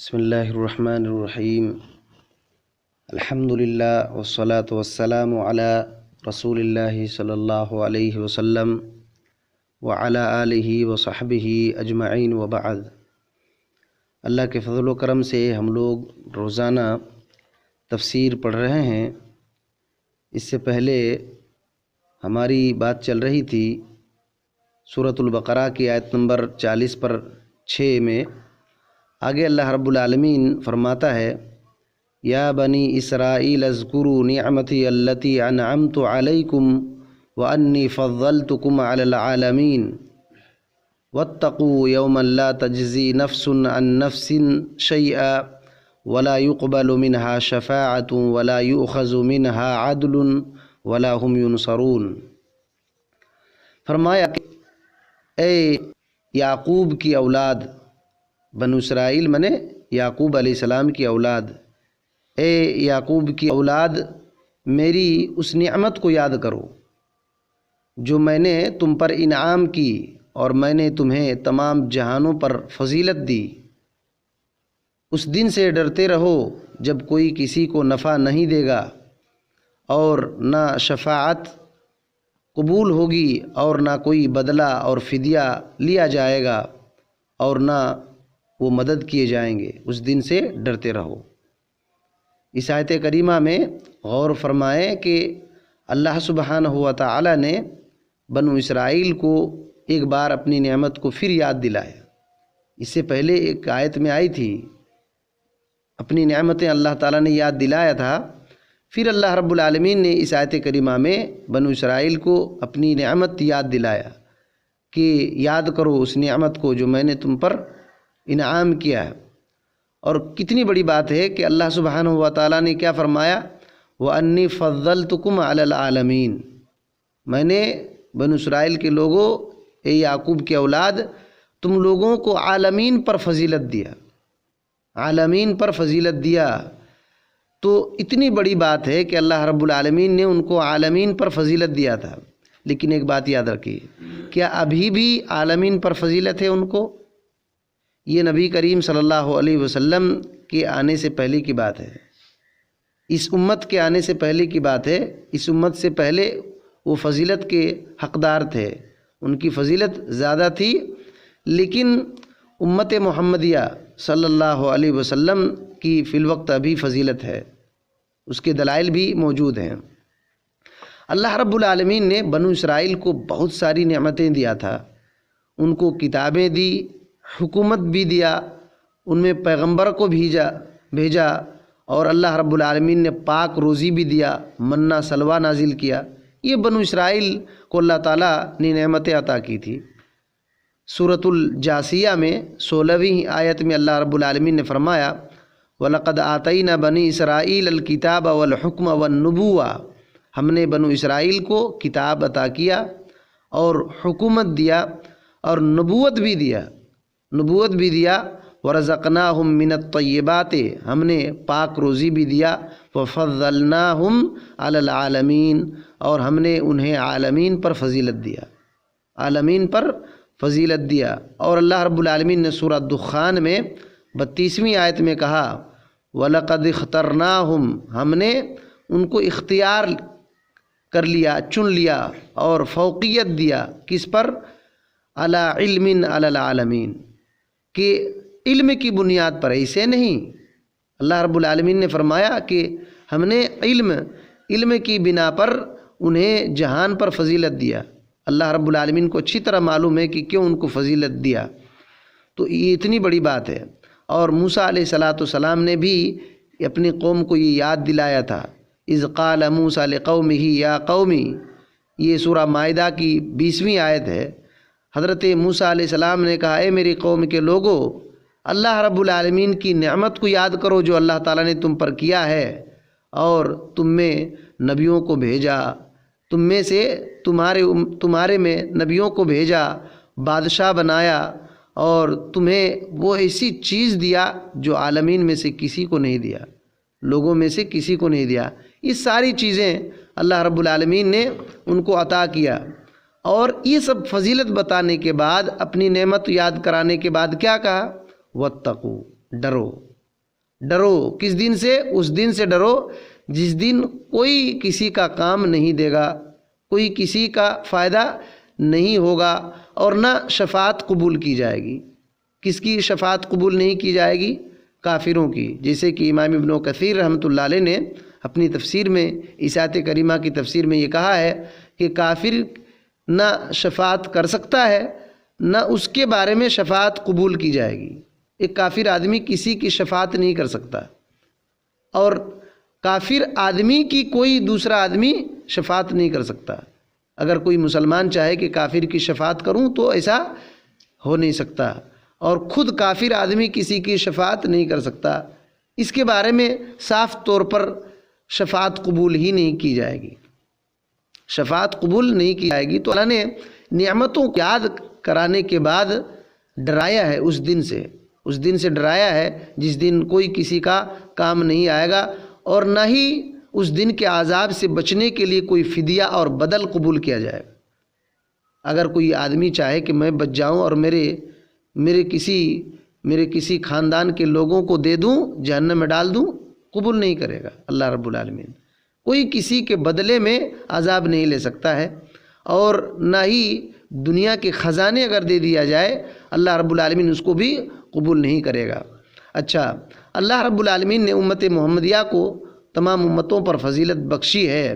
بسم اللہ الرحمن الرحیم الحمدللہ والصلاة والسلام علی رسول اللہ صلی اللہ علیہ وسلم وعلی آلہ وصحبہ اجمعین وبعد۔ اللہ کے فضل و کرم سے ہم لوگ روزانہ تفسیر پڑھ رہے ہیں۔ اس سے پہلے ہماری بات چل رہی تھی سورۃ البقرہ کی آیت نمبر 40 پر 6 میں۔ آگے اللہ رب العالمین فرماتا ہے، یا بنی اسرائیل اذکروا نعمتی التی انعمت علیکم وانی فضلتکم علی العالمین واتقوا یوما لا تجزی نفس عن نفس شیئا ولا يقبل منها شفاعۃ ولا یؤخذ منها عدل ولا هم ینصرون۔ فرمایا کہ اے یعقوب کی اولاد، بنو اسرائیل منے یعقوب علیہ السلام کی اولاد، اے یعقوب کی اولاد میری اس نعمت کو یاد کرو جو میں نے تم پر انعام کی، اور میں نے تمہیں تمام جہانوں پر فضیلت دی۔ اس دن سے ڈرتے رہو جب کوئی کسی کو نفع نہیں دے گا اور نہ شفاعت قبول ہوگی اور نہ کوئی بدلہ اور فدیہ لیا جائے گا اور نہ وہ مدد کیے جائیں گے۔ اس دن سے ڈرتے رہو۔ اس آیت کریمہ میں غور فرمائیں کہ اللہ سبحانہ و تعالی نے بنو اسرائیل کو ایک بار اپنی نعمت کو پھر یاد دلایا۔ اس سے پہلے ایک آیت میں آئی تھی، اپنی نعمتیں اللہ تعالیٰ نے یاد دلایا تھا، پھر اللہ رب العالمین نے اس آیت کریمہ میں بنو اسرائیل کو اپنی نعمت یاد دلایا کہ یاد کرو اس نعمت کو جو میں نے تم پر انعام کیا ہے۔ اور کتنی بڑی بات ہے کہ اللہ سبحانہ و تعالیٰ نے کیا فرمایا، وَأَنِّي فَضَّلْتُكُمْ عَلَى الْعَالَمِينَ، میں نے بنو اسرائیل کے لوگوں، اے یعقوب کے اولاد، تم لوگوں کو عالمین پر فضیلت دیا، عالمین پر فضیلت دیا۔ تو اتنی بڑی بات ہے کہ اللہ رب العالمین نے ان کو عالمین پر فضیلت دیا تھا۔ لیکن ایک بات یاد رکھیے، کیا ابھی بھی عالمین پر فضیلت ہے ان کو؟ یہ نبی کریم صلی اللہ علیہ وسلم کے آنے سے پہلے کی بات ہے، اس امت کے آنے سے پہلے کی بات ہے۔ اس امت سے پہلے وہ فضیلت کے حقدار تھے، ان کی فضیلت زیادہ تھی، لیکن امت محمدیہ صلی اللہ علیہ وسلم کی فی الوقت ابھی فضیلت ہے، اس کے دلائل بھی موجود ہیں۔ اللہ رب العالمین نے بنو اسرائیل کو بہت ساری نعمتیں دیا تھا، ان کو کتابیں دی، حکومت بھی دیا، ان میں پیغمبر کو بھیجا، اور اللہ رب العالمین نے پاک روزی بھی دیا، منہ سلوہ نازل کیا۔ یہ بنو اسرائیل کو اللہ تعالیٰ نے نعمتیں عطا کی تھی۔ سورۃ الجاثیہ میں 16ویں آیت میں اللہ رب العالمین نے فرمایا، وَلَقَدْ آتَيْنَا بَنِي إِسْرَائِيلَ الْكِتَابَ وَالْحُكْمَ وَالنُّبُوَّةَ، ہم نے بنو اسرائیل کو کتاب عطا کیا اور حکومت دیا اور نبوت بھی دیا، وَرَزَقْنَاهُم مِّنَ الطَّيِّبَاتِ، ہم نے پاک روزی بھی دیا، وَفَضَّلْنَاهُمْ عَلَى الْعَالَمِينَ، اور ہم نے انہیں عالمین پر فضیلت دیا، عالمین پر فضیلت دیا۔ اور اللہ رب العالمین نے سورہ دخان میں 32ویں آیت میں کہا، وَلَقَدْ اخْتَرْنَاهُمْ، ہم نے ان کو اختیار کر لیا، چن لیا اور فوقیت دیا، کس پر؟ علی علم علی العالمین، کہ علم کی بنیاد پر، ایسے نہیں۔ اللہ رب العالمین نے فرمایا کہ ہم نے علم کی بنا پر انہیں جہان پر فضیلت دیا۔ اللہ رب العالمین کو اچھی طرح معلوم ہے کہ کیوں ان کو فضیلت دیا، تو یہ اتنی بڑی بات ہے۔ اور موسیٰ علیہ السلام نے بھی اپنی قوم کو یہ یاد دلایا تھا، اذ قال موسیٰ لقومہ یا قومی، یہ سورہ مائدہ کی 20ویں آیت ہے۔ حضرت موسیٰ علیہ السلام نے کہا، اے میری قوم کے لوگوں، اللہ رب العالمین کی نعمت کو یاد کرو جو اللہ تعالیٰ نے تم پر کیا ہے، اور تم میں نبیوں کو بھیجا، تم میں سے تمہارے میں نبیوں کو بھیجا، بادشاہ بنایا، اور تمہیں وہ ایسی چیز دیا جو عالمین میں سے کسی کو نہیں دیا، لوگوں میں سے کسی کو نہیں دیا۔ یہ ساری چیزیں اللہ رب العالمین نے ان کو عطا کیا، اور یہ سب فضیلت بتانے کے بعد، اپنی نعمت یاد کرانے کے بعد کیا کہا، واتقوا، ڈرو۔ ڈرو کس دن سے؟ اس دن سے ڈرو جس دن کوئی کسی کا کام نہیں دے گا، کوئی کسی کا فائدہ نہیں ہوگا، اور نہ شفاعت قبول کی جائے گی۔ کس کی شفاعت قبول نہیں کی جائے گی؟ کافروں کی۔ جیسے کہ امام ابن کثیر رحمۃ اللہ علیہ نے اپنی تفسیر میں، اس آیت کریمہ کی تفسیر میں یہ کہا ہے کہ کافر نہ شفاعت کر سکتا ہے، نہ اس کے بارے میں شفاعت قبول کی جائے گی۔ ایک کافر آدمی کسی کی شفاعت نہیں کر سکتا، اور کافر آدمی کی کوئی دوسرا آدمی شفاعت نہیں کر سکتا۔ اگر کوئی مسلمان چاہے کہ کافر کی شفاعت کروں تو ایسا ہو نہیں سکتا، اور خود کافر آدمی کسی کی شفاعت نہیں کر سکتا۔ اس کے بارے میں صاف طور پر شفاعت قبول ہی نہیں کی جائے گی، شفاعت قبول نہیں کی جائے گی۔ تو اللہ نے نعمتوں کو یاد کرانے کے بعد ڈرایا ہے اس دن سے ڈرایا ہے جس دن کوئی کسی کا کام نہیں آئے گا، اور نہ ہی اس دن کے عذاب سے بچنے کے لیے کوئی فدیہ اور بدل قبول کیا جائے۔ اگر کوئی آدمی چاہے کہ میں بچ جاؤں اور میرے کسی خاندان کے لوگوں کو دے دوں، جہنم میں ڈال دوں، قبول نہیں کرے گا اللہ رب العالمین۔ کوئی کسی کے بدلے میں عذاب نہیں لے سکتا ہے، اور نہ ہی دنیا کے خزانے اگر دے دیا جائے اللہ رب العالمین اس کو بھی قبول نہیں کرے گا۔ اچھا، اللہ رب العالمین نے امت محمدیہ کو تمام امتوں پر فضیلت بخشی ہے۔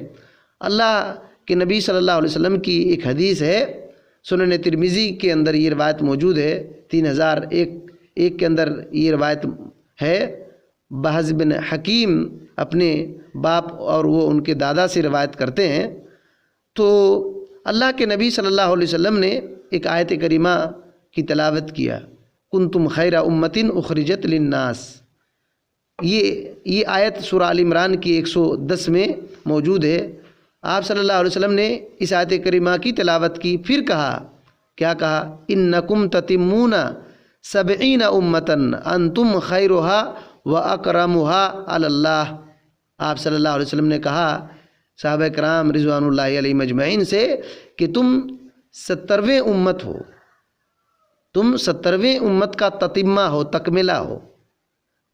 اللہ کے نبی صلی اللہ علیہ وسلم کی ایک حدیث ہے، سنن ترمذی کے اندر یہ روایت موجود ہے، 3001 کے اندر یہ روایت ہے۔ بحز بن حکیم اپنے باپ اور وہ ان کے دادا سے روایت کرتے ہیں۔ تو اللہ کے نبی صلی اللہ علیہ وسلم نے ایک آیت کریمہ کی تلاوت کیا، کنتم خیر امۃ اخرجت للناس۔ یہ آیت سورہ آل عمران کی 110 میں موجود ہے۔ آپ صلی اللہ علیہ وسلم نے اس آیت کریمہ کی تلاوت کی، پھر کہا، کیا کہا؟ انکم تتمون 70 امۃ انتم خیرھا واکرمھا علی اللہ۔ آپ صلی اللہ علیہ وسلم نے کہا صحابہ کرام رضوان اللہ علیہم اجمعین سے کہ تم 70ویں امت ہو، تم 70ویں امت کا تتمہ ہو، تکملہ ہو۔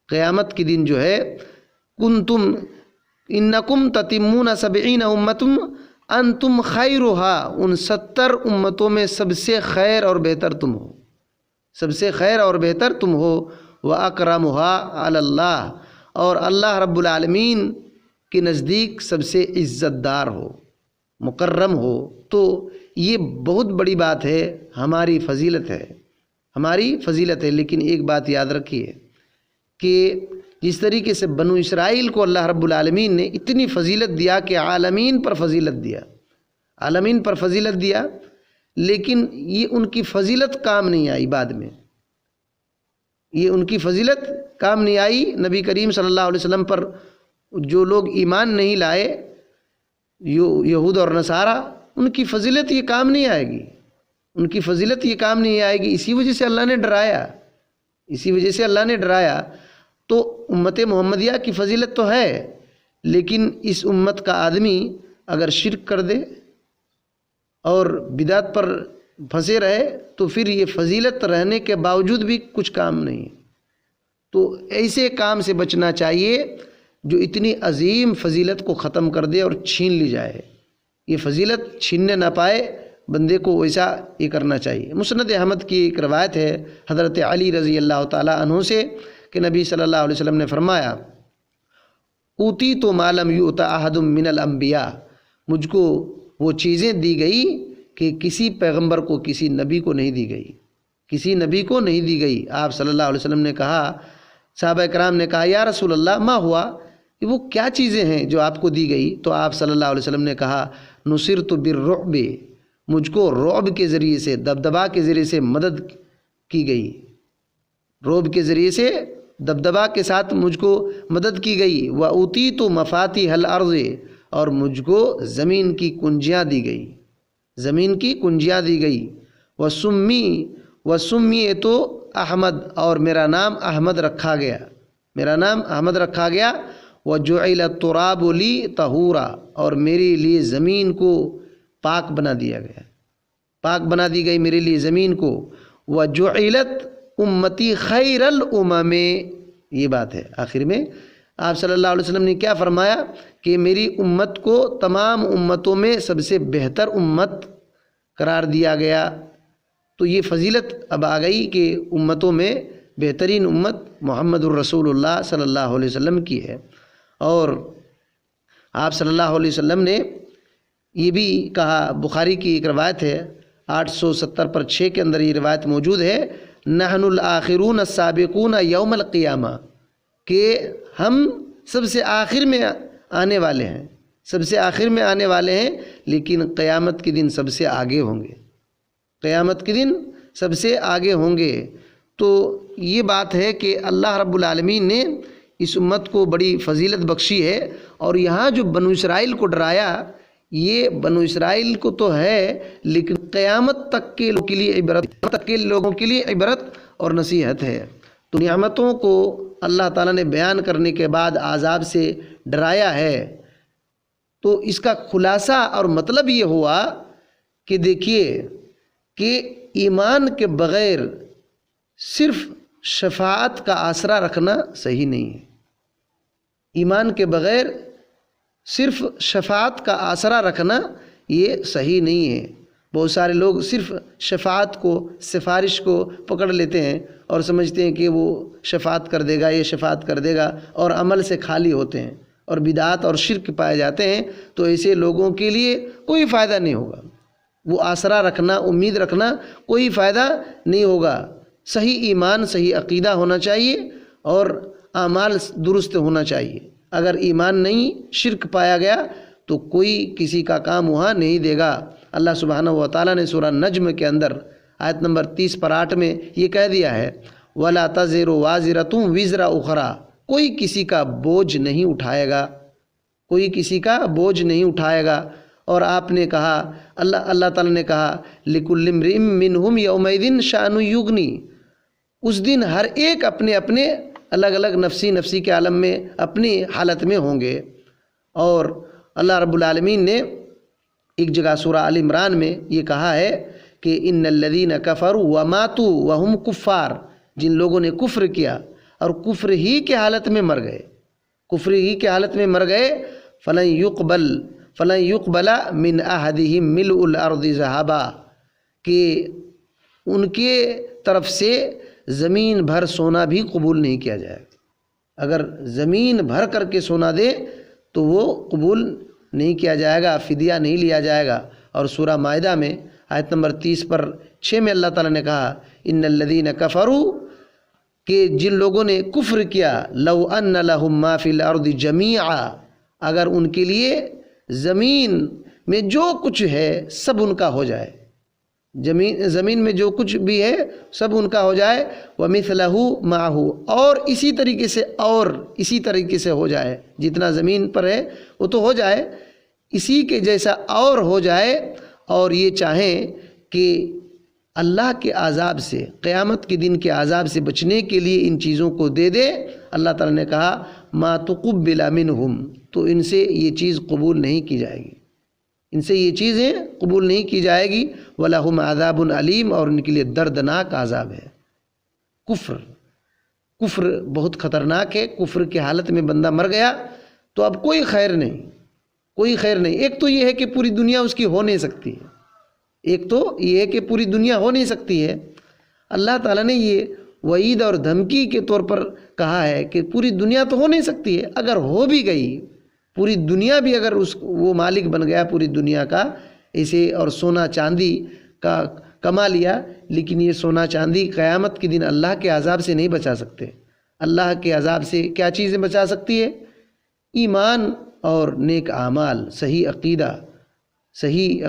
قیامت کے دن جو ہے کنتم انکم تتمون 70 امۃ انتم خیرھا، ان 70 امتوں میں سب سے خیر اور بہتر تم ہو، سب سے خیر اور بہتر تم ہو۔ وَأَكْرَمُهَا عَلَى اللَّهِ، اور اللہ رب العالمین کے نزدیک سب سے عزت دار ہو، مکرم ہو۔ تو یہ بہت بڑی بات ہے، ہماری فضیلت ہے، ہماری فضیلت ہے۔ لیکن ایک بات یاد رکھیے کہ جس طریقے سے بنو اسرائیل کو اللہ رب العالمین نے اتنی فضیلت دیا کہ عالمین پر فضیلت دیا، عالمین پر فضیلت دیا، لیکن یہ ان کی فضیلت کام نہیں آئی بعد میں، یہ ان کی فضیلت کام نہیں آئی۔ نبی کریم صلی اللہ علیہ وسلم پر جو لوگ ایمان نہیں لائے، یہود اور نصارہ، ان کی فضیلت یہ کام نہیں آئے گی، ان کی فضیلت یہ کام نہیں آئے گی۔ اسی وجہ سے اللہ نے ڈرایا، اسی وجہ سے اللہ نے ڈرایا۔ تو امت محمدیہ کی فضیلت تو ہے، لیکن اس امت کا آدمی اگر شرک کر دے اور بدعت پر پھنسے رہے تو پھر یہ فضیلت رہنے کے باوجود بھی کچھ کام نہیں۔ تو ایسے کام سے بچنا چاہیے جو اتنی عظیم فضیلت کو ختم کر دے اور چھین لی جائے، یہ فضیلت چھیننے نہ پائے بندے کو، ویسا یہ کرنا چاہیے۔ مسند احمد کی ایک روایت ہے حضرت علی رضی اللہ تعالی عنہ سے کہ نبی صلی اللہ علیہ وسلم نے فرمایا، اوتیت ما لم یؤت احد من الانبیاء، مجھ کو وہ چیزیں دی گئی کہ کسی پیغمبر کو، کسی نبی کو نہیں دی گئی، کسی نبی کو نہیں دی گئی۔ آپ صلی اللہ علیہ وسلم نے کہا، صحابہ کرام نے کہا، یا رسول اللہ ما ہوا، وہ کیا چیزیں ہیں جو آپ کو دی گئی؟ تو آپ صلی اللہ علیہ وسلم نے کہا، نصرت بالرعب، مجھ کو رعب کے ذریعے سے، دبدبا کے ذریعے سے مدد کی گئی، رعب کے ذریعے سے دبدبا کے ساتھ مجھ کو مدد کی گئی۔ وَأُوتِيتُ مَفَاتِحَ الْأَرْضِ، اور مجھ کو زمین کی کنجیاں دی گئی، زمین کی کنجیاں دی گئی۔ وَسُمِّيتُ احمد، اور میرا نام احمد رکھا گیا، میرا نام احمد رکھا گیا۔ وَجُعِلَ التُّرَابُ لِي طَهُورًا، اور میرے لیے زمین کو پاک بنا دیا گیا، پاک بنا دی گئی میرے لیے زمین کو۔ وَجُعِلَتْ امتی خیر الامم، یہ بات ہے۔ آخر میں آپ صلی اللہ علیہ وسلم نے کیا فرمایا کہ میری امت کو تمام امتوں میں سب سے بہتر امت قرار دیا گیا۔ تو یہ فضیلت اب آ گئی کہ امتوں میں بہترین امت محمد الرسول اللہ صلی اللہ علیہ وسلم کی ہے۔ اور آپ صلی اللہ علیہ وسلم نے یہ بھی کہا، بخاری کی ایک روایت ہے 870/6 کے اندر یہ روایت موجود ہے، نحن الآخرون السابقون یوم القیامہ، کہ ہم سب سے آخر میں آنے والے ہیں، سب سے آخر میں آنے والے ہیں، لیکن قیامت کے دن سب سے آگے ہوں گے، قیامت کے دن سب سے آگے ہوں گے۔ تو یہ بات ہے کہ اللہ رب العالمین نے اس امت کو بڑی فضیلت بخشی ہے۔ اور یہاں جو بنو اسرائیل کو ڈرایا، یہ بنو اسرائیل کو تو ہے، لیکن قیامت تک کے لوگوں کے لیے عبرت اور نصیحت ہے۔ تو نعمتوں کو اللہ تعالیٰ نے بیان کرنے کے بعد عذاب سے ڈرایا ہے، تو اس کا خلاصہ اور مطلب یہ ہوا کہ دیکھیے کہ ایمان کے بغیر صرف شفاعت کا آسرا رکھنا صحیح نہیں ہے۔ ایمان کے بغیر صرف شفاعت کا آسرا رکھنا یہ صحیح نہیں ہے۔ بہت سارے لوگ صرف شفاعت کو، سفارش کو پکڑ لیتے ہیں اور سمجھتے ہیں کہ وہ شفاعت کر دے گا، یہ شفاعت کر دے گا، اور عمل سے خالی ہوتے ہیں اور بدعات اور شرک پائے جاتے ہیں۔ تو ایسے لوگوں کے لیے کوئی فائدہ نہیں ہوگا، وہ آسرا رکھنا، امید رکھنا کوئی فائدہ نہیں ہوگا۔ صحیح ایمان، صحیح عقیدہ ہونا چاہیے اور اعمال درست ہونا چاہیے۔ اگر ایمان نہیں، شرک پایا گیا تو کوئی کسی کا کام وہاں نہیں دے گا۔ اللہ سبحانہ و تعالیٰ نے سورہ نجم کے اندر آیت نمبر 30/8 میں یہ کہہ دیا ہے، وَلَا تَزِرُ وَازِرَةٌ وِزْرَ أُخْرَىٰ، کوئی کسی کا بوجھ نہیں اٹھائے گا، کوئی کسی کا بوجھ نہیں اٹھائے گا۔ اور آپ نے کہا، اللہ تعالیٰ نے کہا، لِكُلِّ امْرِئٍ مِّنْهُمْ يَوْمَئِذٍ شَأْنٌ يُغْنِي، اس دن ہر ایک اپنے اپنے الگ الگ نفسی کے عالم میں اپنی حالت میں ہوں گے۔ اور اللہ رب العالمین نے ایک جگہ سورہ آل عمران میں یہ کہا ہے کہ ان الذین کفروا وماتوا وهم کفار، جن لوگوں نے کفر کیا اور کفر ہی کے حالت میں مر گئے، کفر ہی کے حالت میں مر گئے، فلن يقبل من احدهم ملء الارض ذهبا، کہ ان کے طرف سے زمین بھر سونا بھی قبول نہیں کیا جائے گا۔ اگر زمین بھر کر کے سونا دے تو وہ قبول نہیں کیا جائے گا، فدیہ نہیں لیا جائے گا۔ اور سورہ مائدہ میں آیت نمبر 30/6 میں اللہ تعالیٰ نے کہا، ان الذین کفروا، کہ جن لوگوں نے کفر کیا، لو ان لہم ما فی الارض جمیعا، اگر ان کے لیے زمین میں جو کچھ ہے سب ان کا ہو جائے، زمین میں جو کچھ بھی ہے سب ان کا ہو جائے، وَمِثْلَهُ مَعَهُ، اور اسی طریقے سے ہو جائے، جتنا زمین پر ہے وہ تو ہو جائے، اسی کے جیسا اور ہو جائے، اور یہ چاہیں کہ اللہ کے عذاب سے، قیامت کے دن کے عذاب سے بچنے کے لیے ان چیزوں کو دے دے۔ اللہ تعالیٰ نے کہا مَا تُقُبِّلَ مِنْهُمْ، تو ان سے یہ چیز قبول نہیں کی جائے گی، ان سے یہ چیزیں قبول نہیں کی جائے گی، وَلَهُمْ عَذَابٌ عَلِيمٌ، اور ان کے لیے دردناک عذاب ہے۔ کفر بہت خطرناک ہے۔ کفر کی حالت میں بندہ مر گیا تو اب کوئی خیر نہیں، کوئی خیر نہیں۔ ایک تو یہ ہے کہ پوری دنیا اس کی ہو نہیں سکتی ہے، ایک تو یہ ہے کہ پوری دنیا ہو نہیں سکتی ہے۔ اللہ تعالیٰ نے یہ وعید اور دھمکی کے طور پر کہا ہے کہ پوری دنیا تو ہو نہیں سکتی ہے، اگر ہو بھی گئی، پوری دنیا بھی اگر وہ مالک بن گیا پوری دنیا کا اسے، اور سونا چاندی کا کما لیا، لیکن یہ سونا چاندی قیامت کے دن اللہ کے عذاب سے نہیں بچا سکتے۔ اللہ کے عذاب سے کیا چیزیں بچا سکتی ہے؟ ایمان اور نیک اعمال، صحیح عقیدہ، صحیح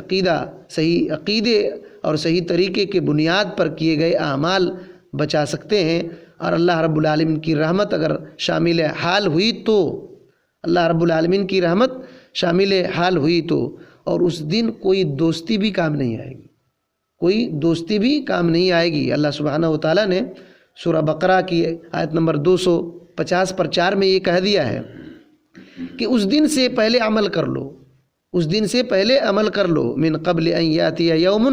عقیدے اور صحیح طریقے کے بنیاد پر کیے گئے اعمال بچا سکتے ہیں۔ اور اللہ رب العالمین کی رحمت اگر شامل حال ہوئی تو، اللہ رب العالمین کی رحمت شامل حال ہوئی تو، اور اس دن کوئی دوستی بھی کام نہیں آئے گی، کوئی دوستی بھی کام نہیں آئے گی۔ اللہ سبحانہ و تعالیٰ نے سورہ بقرہ کی آیت نمبر 250/4 میں یہ کہہ دیا ہے کہ اس دن سے پہلے عمل کر لو، اس دن سے پہلے عمل کر لو، من قبل ان یاتی یوم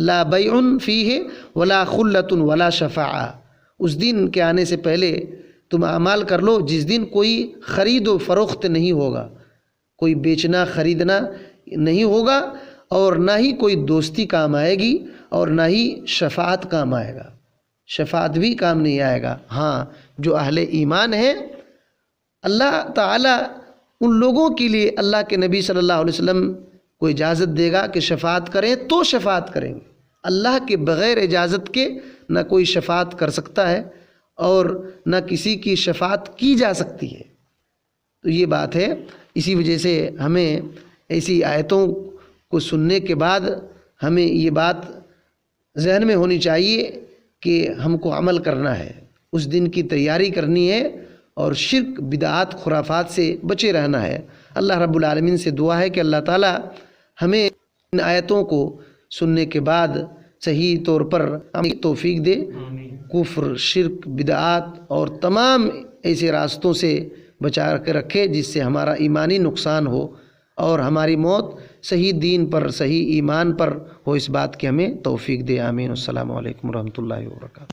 لا بیع فیہ ولا خلۃ ولا شفاعہ، اس دن کے آنے سے پہلے تم اعمال کر لو جس دن کوئی خرید و فروخت نہیں ہوگا، کوئی بیچنا خریدنا نہیں ہوگا، اور نہ ہی کوئی دوستی کام آئے گی اور نہ ہی شفاعت کام آئے گا، شفاعت بھی کام نہیں آئے گا۔ ہاں جو اہل ایمان ہیں اللہ تعالیٰ ان لوگوں کے لیے اللہ کے نبی صلی اللہ علیہ وسلم کو اجازت دے گا کہ شفاعت کریں تو شفاعت کریں گے۔ اللہ کے بغیر اجازت کے نہ کوئی شفاعت کر سکتا ہے اور نہ کسی کی شفاعت کی جا سکتی ہے۔ تو یہ بات ہے، اسی وجہ سے ہمیں ایسی آیتوں کو سننے کے بعد ہمیں یہ بات ذہن میں ہونی چاہیے کہ ہم کو عمل کرنا ہے، اس دن کی تیاری کرنی ہے اور شرک بدعات خرافات سے بچے رہنا ہے۔ اللہ رب العالمین سے دعا ہے کہ اللہ تعالی ہمیں ان آیتوں کو سننے کے بعد صحیح طور پر عمل توفیق دے، کفر، شرک، بدعات اور تمام ایسے راستوں سے بچا کے رکھے جس سے ہمارا ایمانی نقصان ہو اور ہماری موت صحیح دین پر، صحیح ایمان پر ہو، اس بات کی ہمیں توفیق دے۔ آمین۔ السلام علیکم ورحمۃ اللہ وبرکاتہ۔